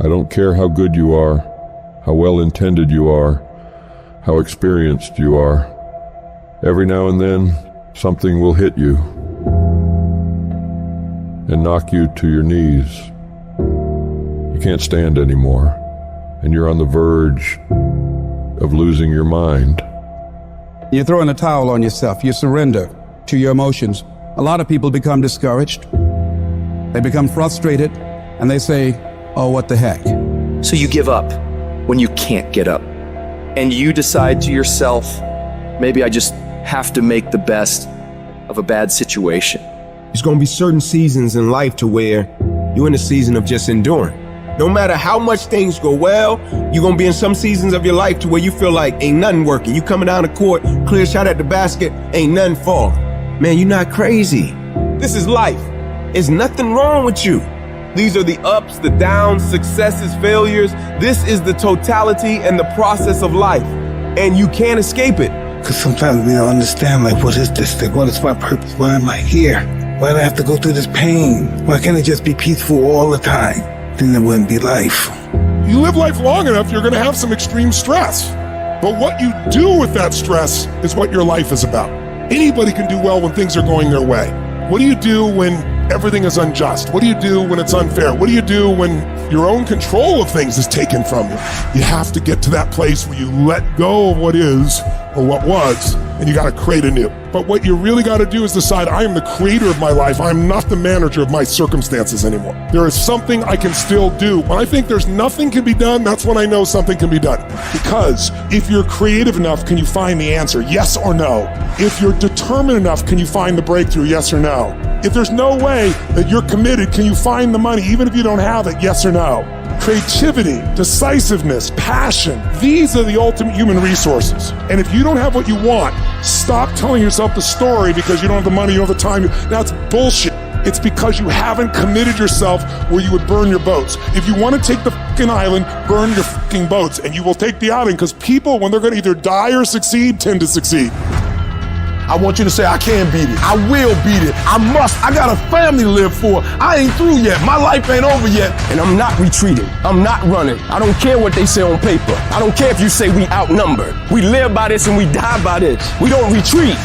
I don't care how good you are, how well-intended you are, how experienced you are. Every now and then, something will hit you and knock you to your knees. You can't stand anymore, and you're on the verge of losing your mind. You throw in a towel on yourself. You surrender to your emotions. A lot of people become discouraged. They become frustrated, and they say, oh, what the heck? So you give up when you can't get up. And you decide to yourself, maybe I just have to make the best of a bad situation. There's gonna be certain seasons in life to where you're in a season of just enduring. No matter how much things go well, you're gonna be in some seasons of your life to where you feel like ain't nothing working. You coming down the court, clear shot at the basket, ain't nothing falling. Man, you're not crazy. This is life. There's nothing wrong with you. These are the ups, the downs, successes, failures. This is the totality and the process of life. And you can't escape it. Because sometimes we don't understand, like, what is this thing? What is my purpose? Why am I here? Why do I have to go through this pain? Why can't it just be peaceful all the time? Then it wouldn't be life. You live life long enough, you're going to have some extreme stress. But what you do with that stress is what your life is about. Anybody can do well when things are going their way. What do you do when everything is unjust? What do you do when it's unfair? What do you do when your own control of things is taken from you? You have to get to that place where you let go of what is or what was, and you got to create anew. But what you really got to do is decide, I am the creator of my life. I'm not the manager of my circumstances anymore. There is something I can still do. When I think there's nothing can be done, that's when I know something can be done. Because if you're creative enough, can you find the answer? Yes or no? If you're determined enough, can you find the breakthrough? Yes or no? If there's no way that you're committed, can you find the money even if you don't have it? Yes or no? Creativity, decisiveness, passion, these are the ultimate human resources. And if you don't have what you want, stop telling yourself the story because you don't have the money, you don't have the time. That's bullshit. It's because you haven't committed yourself where you would burn your boats. If you want to take the fucking island, burn your fucking boats, and you will take the island, because people, when they're going to either die or succeed, tend to succeed. I want you to say, I can beat it. I will beat it. I must. I got a family to live for. I ain't through yet. My life ain't over yet. And I'm not retreating. I'm not running. I don't care what they say on paper. I don't care if you say we outnumbered. We live by this and we die by this. We don't retreat.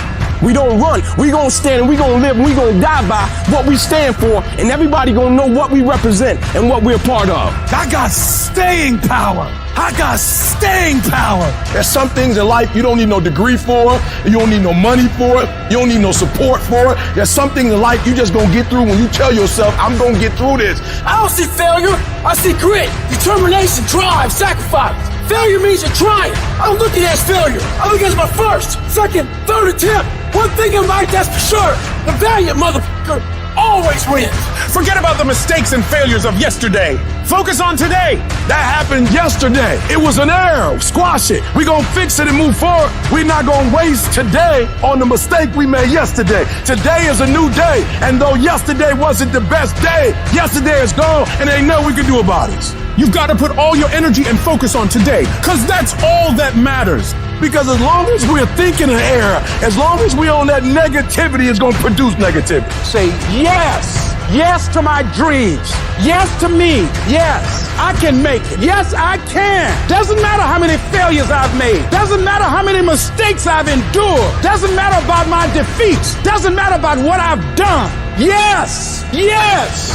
We don't run. We gonna stand and we gonna live and we gonna die by what we stand for, and everybody gonna know what we represent and what we're a part of. I got staying power. I got staying power. There's some things in life you don't need no degree for, you don't need no money for it, you don't need no support for it. There's some things in life you just gonna get through when you tell yourself, I'm gonna get through this. I don't see failure. I see grit, determination, drive, sacrifice. Failure means you're trying. I don't look at it as failure. I look at it as my first, second, third attempt. One thing in life, that's for sure. The valiant motherfucker always wins. Forget about the mistakes and failures of yesterday. Focus on today. That happened yesterday. It was an error. Squash it. We gonna fix it and move forward. We're not gonna waste today on the mistake we made yesterday. Today is a new day. And though yesterday wasn't the best day, yesterday is gone and ain't nothing we can do about it. You've got to put all your energy and focus on today, because that's all that matters. Because as long as we're thinking an error, as long as we're on that negativity, it's going to produce negativity. Say yes. Yes to my dreams. Yes to me. Yes, I can make it. Yes, I can. Doesn't matter how many failures I've made. Doesn't matter how many mistakes I've endured. Doesn't matter about my defeats. Doesn't matter about what I've done. Yes. Yes.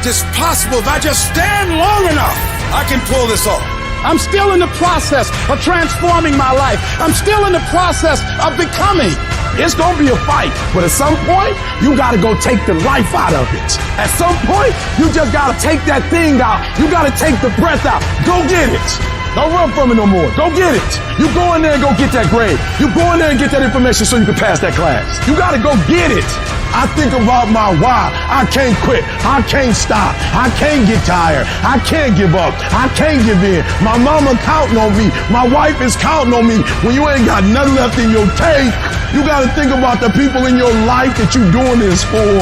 It's possible if I just stand long enough, I can pull this off. I'm still in the process of transforming my life. I'm still in the process of becoming. It's gonna be a fight, but at some point, you gotta go take the life out of it. At some point, you just gotta take that thing out. You gotta take the breath out. Go get it. Don't run from it no more. Go get it. You go in there and go get that grade. You go in there and get that information so you can pass that class. You gotta go get it. I think about my why. I can't quit. I can't stop. I can't get tired. I can't give up. I can't give in. My mama counting on me. My wife is counting on me. When you ain't got nothing left in your tank, you got to think about the people in your life that you're doing this for.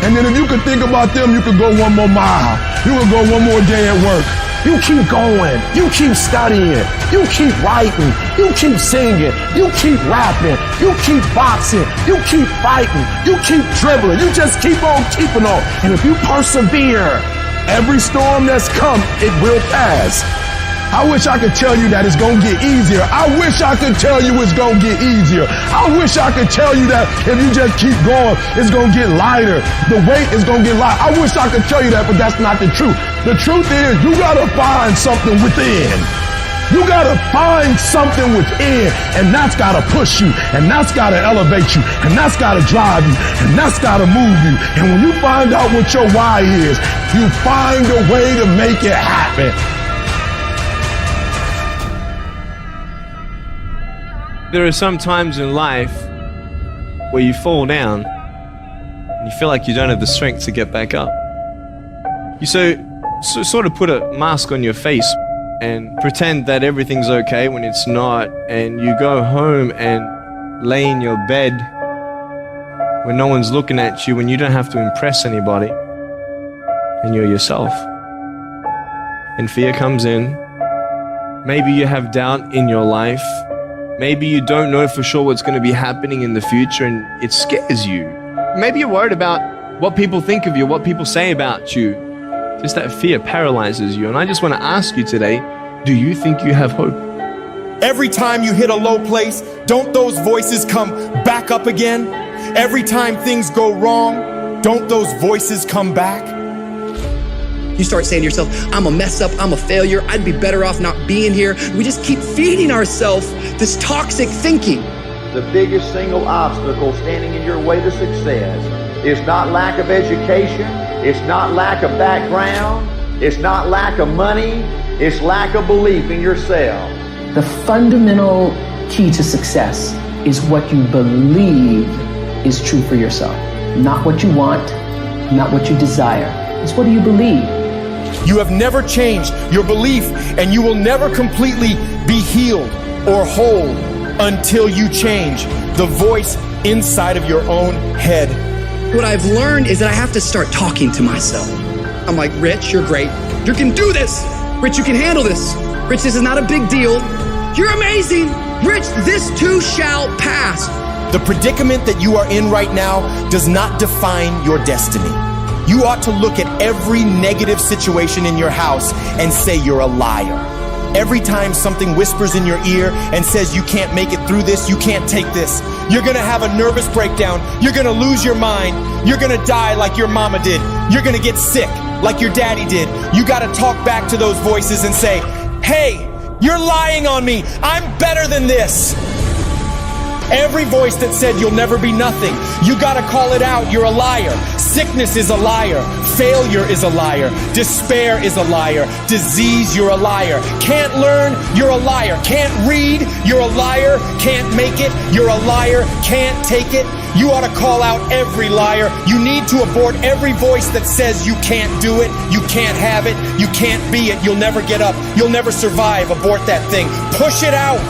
And then if you could think about them, you could go one more mile. You could go one more day at work. You keep going. You keep studying. You keep writing. You keep singing. You keep rapping. You keep boxing. You keep fighting. You keep dribbling. You just keep on keeping on. And if you persevere every storm that's come, it will pass. I wish I could tell you that it's gonna get easier. I wish I could tell you it's gonna get easier. I wish I could tell you that if you just keep going, it's gonna get lighter. The weight is gonna get lighter. I wish I could tell you that, but that's not the truth. The truth is, you gotta find something within. You gotta find something within, and that's gotta push you, and that's gotta elevate you, and that's gotta drive you, and that's gotta move you. And when you find out what your why is, you find a way to make it happen. There are some times in life where you fall down and you feel like you don't have the strength to get back up. You sort of put a mask on your face and pretend that everything's okay when it's not, and you go home and lay in your bed when no one's looking at you, when you don't have to impress anybody, and you're yourself. And fear comes in. Maybe you have doubt in your life. Maybe you don't know for sure what's going to be happening in the future, and it scares you. Maybe you're worried about what people think of you, what people say about you. Just that fear paralyzes you. And I just want to ask you today, do you think you have hope? Every time you hit a low place, don't those voices come back up again? Every time things go wrong, don't those voices come back? You start saying to yourself, I'm a mess up, I'm a failure, I'd be better off not being here. We just keep feeding ourselves this toxic thinking. The biggest single obstacle standing in your way to success is not lack of education, it's not lack of background, it's not lack of money, it's lack of belief in yourself. The fundamental key to success is what you believe is true for yourself. Not what you want, not what you desire. It's what do you believe? You have never changed your belief, and you will never completely be healed or whole until you change the voice inside of your own head. What I've learned is that I have to start talking to myself. I'm like, Rich, you're great. You can do this. Rich, you can handle this. Rich, this is not a big deal. You're amazing. Rich, this too shall pass. The predicament that you are in right now does not define your destiny. You ought to look at every negative situation in your house and say you're a liar. Every time something whispers in your ear and says you can't make it through this, you can't take this, you're gonna have a nervous breakdown, you're gonna lose your mind, you're gonna die like your mama did, you're gonna get sick like your daddy did. You gotta talk back to those voices and say, hey, you're lying on me, I'm better than this. Every voice that said you'll never be nothing, you gotta call it out, you're a liar. Sickness is a liar. Failure is a liar. Despair is a liar. Disease, you're a liar. Can't learn, you're a liar. Can't read, you're a liar. Can't make it, you're a liar. Can't take it. You ought to call out every liar. You need to abort every voice that says you can't do it, you can't have it, you can't be it, you'll never get up, you'll never survive. Abort that thing. Push it out.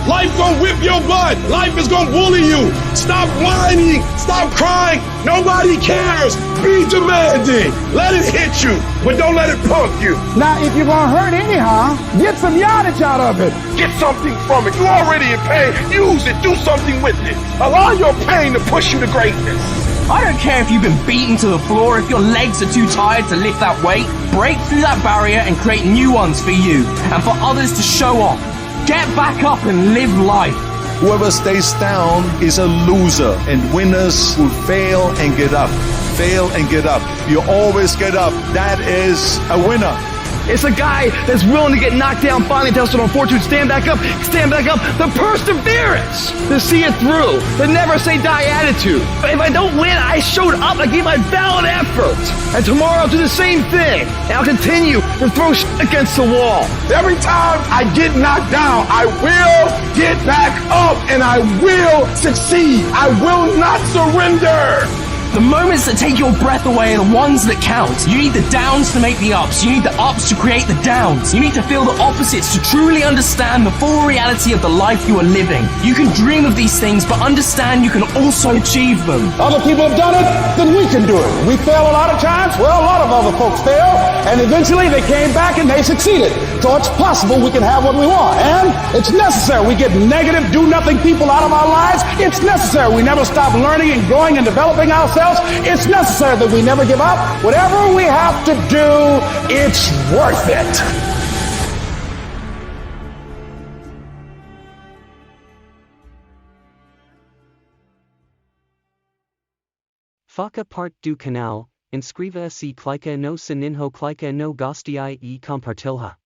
Life gonna whip your butt. Life is gonna bully you. Stop whining. Stop crying. Nobody cares. Be demanding. Let it hit you, but don't let it punk you. Now, if you're gonna hurt anyhow, get some yardage out of it. Get something from it. You're already in pain. Use it. Do something with it. Allow your pain to push you to greatness. I don't care if you've been beaten to the floor, if your legs are too tired to lift that weight. Break through that barrier and create new ones for you and for others to show off. Get back up and live life. Whoever stays down is a loser, and winners will fail and get up. Fail and get up. You always get up. That is a winner. It's a guy that's willing to get knocked down, finally tested on fortune, stand back up, the perseverance to see it through, the never say die attitude. If I don't win, I showed up, I gave my valid effort. And tomorrow I'll do the same thing. And I'll continue to throw shit against the wall. Every time I get knocked down, I will get back up and I will succeed. I will not surrender. The moments that take your breath away are the ones that count. You need the downs to make the ups. You need the ups to create the downs. You need to feel the opposites to truly understand the full reality of the life you are living. You can dream of these things, but understand you can also achieve them. Other people have done it, then we can do it. We fail a lot of times. Well, a lot of other folks fail, and eventually they came back and they succeeded. So it's possible we can have what we want, and it's necessary. We get negative, do-nothing people out of our lives. It's necessary. We never stop learning and growing and developing ourselves. ourselves. It's necessary that we never give up. Whatever we have to do, it's worth it. Faka part du canal, inscriva si clica no sininho clica no gostii e compartilha.